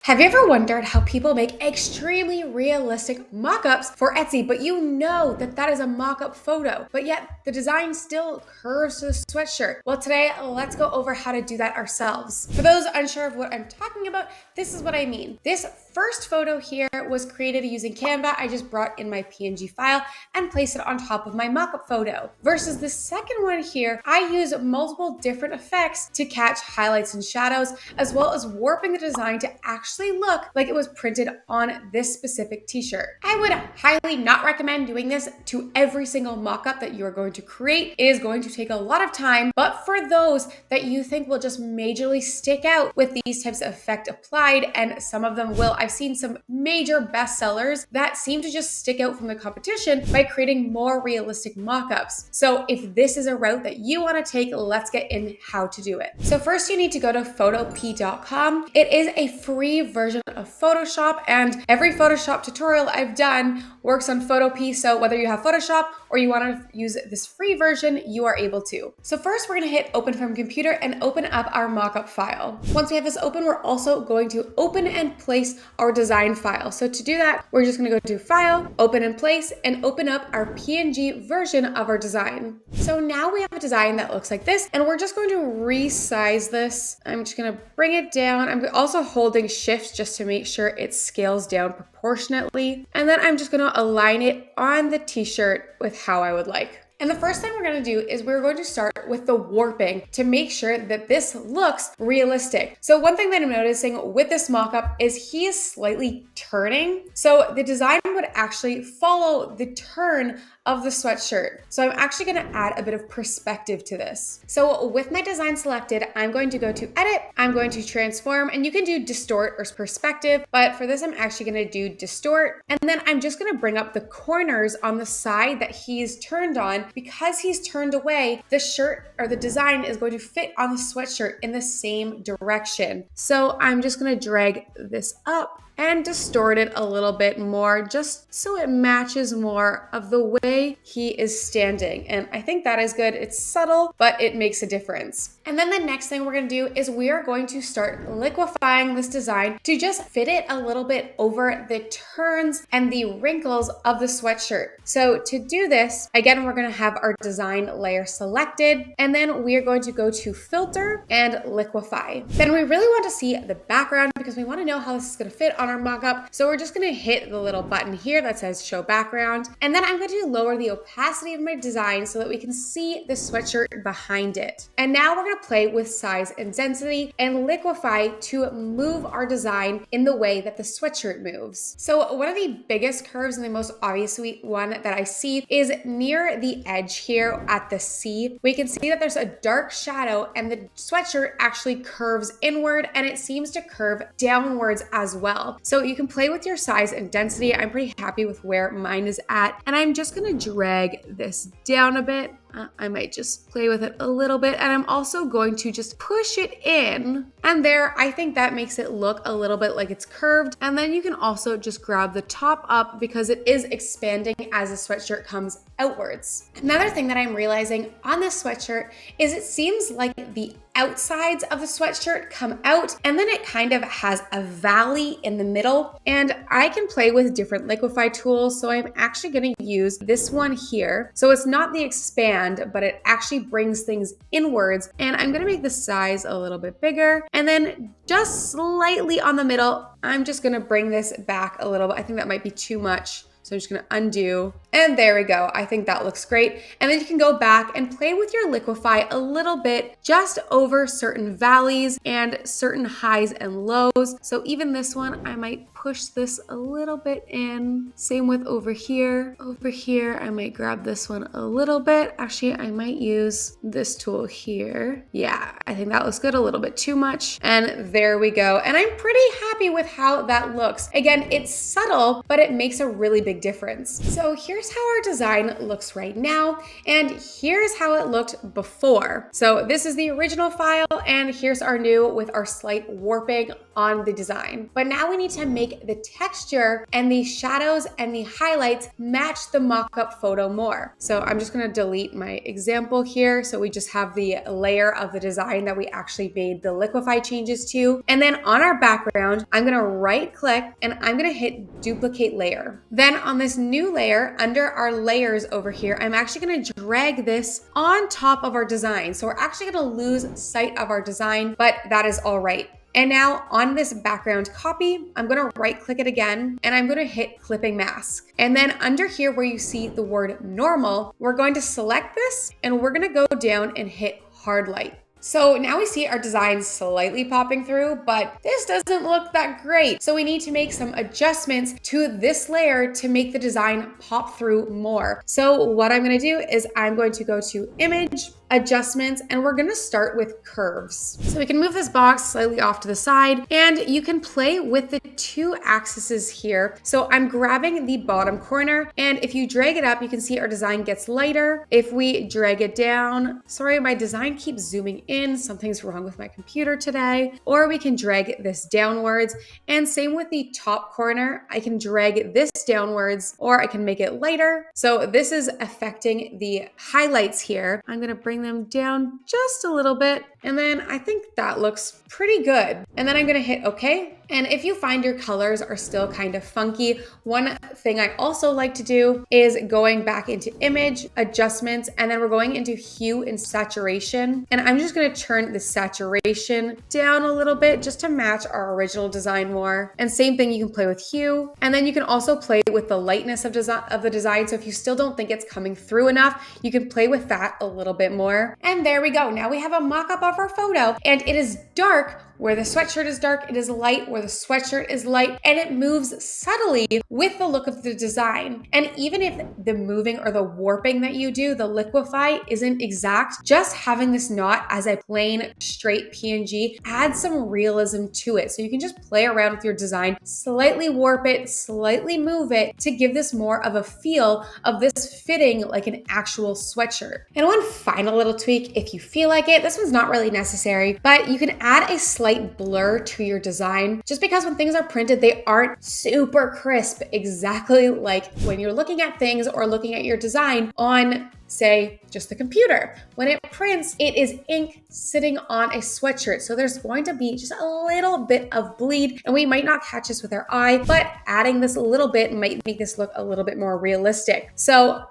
Have you ever wondered how people make extremely realistic mock-ups for Etsy, but you know that that is a mock-up photo, but yet the design still curves to the sweatshirt? Well, today, let's go over how to do that ourselves. For those unsure of what I'm talking about, this is what I mean. This first photo here was created using Canva. I just brought in my PNG file and placed it on top of my mock-up photo. Versus the second one here, I use multiple different effects to catch highlights and shadows, as well as warping the design to actually look like it was printed on this specific t-shirt. I would highly not recommend doing this to every single mock-up that you are going to create. It is going to take a lot of time, but for those that you think will just majorly stick out with these types of effect applied, and some of them will, I've seen some major bestsellers that seem to just stick out from the competition by creating more realistic mock-ups. So if this is a route that you want to take, let's get in how to do it. So first you need to go to Photopea.com. It is a free version of Photoshop, and every Photoshop tutorial I've done works on Photopea. So whether you have Photoshop or you want to use this free version, you are able to. So first we're going to hit open from computer and open up our mockup file. Once we have this open, we're also going to open and place our design file. So to do that, we're just going to go to File, Open and Place, and open up our PNG version of our design. So now we have a design that looks like this, and we're just going to resize this. I'm just going to bring it down. I'm also holding Shift just to make sure it scales down proportionately. And then I'm just going to align it on the t-shirt with how I would like. And the first thing we're going to do is we're going to start with the warping to make sure that this looks realistic. So one thing that I'm noticing with this mock-up is he is slightly turning. So the design would actually follow the turn of the sweatshirt. So I'm actually going to add a bit of perspective to this. So with my design selected, I'm going to go to Edit, I'm going to Transform, and you can do Distort or Perspective, but for this I'm actually going to do Distort. And then I'm just going to bring up the corners on the side that he's turned on. Because he's turned away, the shirt or the design is going to fit on the sweatshirt in the same direction. So I'm just going to drag this up and distort it a little bit more just so it matches more of the way he is standing. And I think that is good. It's subtle, but it makes a difference. And then the next thing we're going to do is we are going to start liquefying this design to just fit it a little bit over the turns and the wrinkles of the sweatshirt. So to do this, again, we're going to have our design layer selected, and then we are going to go to Filter and Liquify. Then we really want to see the background because we want to know how this is going to fit on our mock-up. So we're just going to hit the little button here that says Show Background, and then I'm going to lower the opacity of my design so that we can see the sweatshirt behind it. And now we're going to play with size and density and liquefy to move our design in the way that the sweatshirt moves. So one of the biggest curves and the most obvious one that I see is near the edge here at the C. We can see that there's a dark shadow and the sweatshirt actually curves inward, and it seems to curve downwards as well. So you can play with your size and density. I'm pretty happy with where mine is at, and I'm just going to drag this down a bit. I might just play with it a little bit, and I'm also going to just push it in, and there, I think that makes it look a little bit like it's curved. And then you can also just grab the top up because it is expanding as the sweatshirt comes outwards. Another thing that I'm realizing on this sweatshirt is it seems like the outsides of the sweatshirt come out, and then it kind of has a valley in the middle, and I can play with different Liquify tools. So I'm actually going to use this one here. So it's not the expand, but it actually brings things inwards, and I'm going to make the size a little bit bigger, and then just slightly on the middle, I'm just going to bring this back a little bit. I think that might be too much. So I'm just going to undo, and there we go. I think that looks great. And then you can go back and play with your liquify a little bit just over certain valleys and certain highs and lows. So even this one, I might push this a little bit in. Same with over here. Over here, I might grab this one a little bit. Actually, I might use this tool here. Yeah, I think that looks good. A little bit too much. And there we go. And I'm pretty happy with how that looks. Again, it's subtle, but it makes a really big big difference. So here's how our design looks right now, and here's how it looked before. So this is the original file, and here's our new with our slight warping on the design. But now we need to make the texture and the shadows and the highlights match the mock-up photo more. So I'm just gonna delete my example here. So we just have the layer of the design that we actually made the Liquify changes to. And then on our background, I'm gonna right click and I'm gonna hit duplicate layer. Then on this new layer, under our layers over here, I'm actually gonna drag this on top of our design. So we're actually gonna lose sight of our design, but that is all right. And now on this background copy, I'm gonna right click it again and I'm gonna hit clipping mask. And then under here where you see the word normal, we're going to select this and we're gonna go down and hit hard light. So now we see our design slightly popping through, but this doesn't look that great. So we need to make some adjustments to this layer to make the design pop through more. So what I'm gonna do is I'm going to go to image, adjustments, and we're gonna start with curves. So we can move this box slightly off to the side and you can play with the two axes here. So I'm grabbing the bottom corner, and if you drag it up, you can see our design gets lighter. If we drag it down, sorry, my design keeps zooming in, something's wrong with my computer today. Or we can drag this downwards, and same with the top corner, I can drag this downwards or I can make it lighter. So this is affecting the highlights here. I'm gonna bring them down just a little bit, and then I think that looks pretty good. And then I'm gonna hit okay. And if you find your colors are still kind of funky, one thing I also like to do is going back into image, adjustments, and then we're going into hue and saturation. And I'm just gonna turn the saturation down a little bit just to match our original design more. And same thing, you can play with hue. And then you can also play with the lightness of the design. So if you still don't think it's coming through enough, you can play with that a little bit more. And there we go. Now we have a mock-up of our photo, and it is dark where the sweatshirt is dark, it is light where the sweatshirt is light, and it moves subtly with the look of the design. And even if the moving or the warping that you do, the liquify, isn't exact, just having this knot as a plain straight PNG adds some realism to it. So you can just play around with your design, slightly warp it, slightly move it to give this more of a feel of this fitting like an actual sweatshirt. And one final little tweak, if you feel like it, this one's not really necessary, but you can add a slight blur to your design, just because when things are printed, they aren't super crisp, exactly like when you're looking at things or looking at your design on, say, just the computer. When it prints, it is ink sitting on a sweatshirt. So there's going to be just a little bit of bleed, and we might not catch this with our eye, but adding this a little bit might make this look a little bit more realistic. So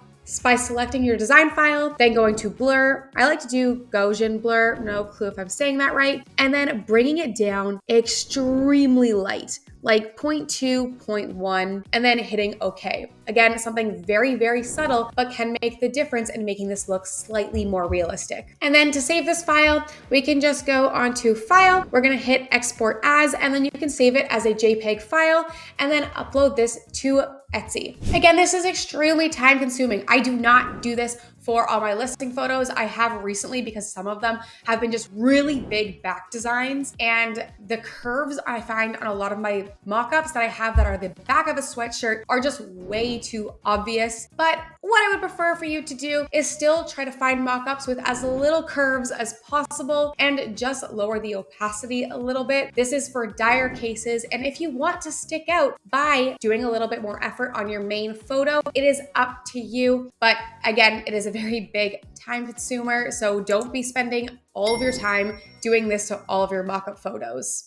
by selecting your design file, then going to blur. I like to do Gaussian blur, no clue if I'm saying that right. And then bringing it down extremely light, like 0.2, 0.1, and then hitting okay. Again, something very, very subtle, but can make the difference in making this look slightly more realistic. And then to save this file, we can just go onto File. We're gonna hit Export As, and then you can save it as a JPEG file, and then upload this to Etsy. Again, this is extremely time consuming. I do not do this for all my listing photos. I have recently, because some of them have been just really big back designs, and the curves I find on a lot of my mock-ups that I have that are the back of a sweatshirt are just way too obvious. But what I would prefer for you to do is still try to find mock-ups with as little curves as possible and just lower the opacity a little bit. This is for dire cases, and if you want to stick out by doing a little bit more effort on your main photo, it is up to you. But again, it is a very big time consumer, so don't be spending all of your time doing this to all of your mock-up photos.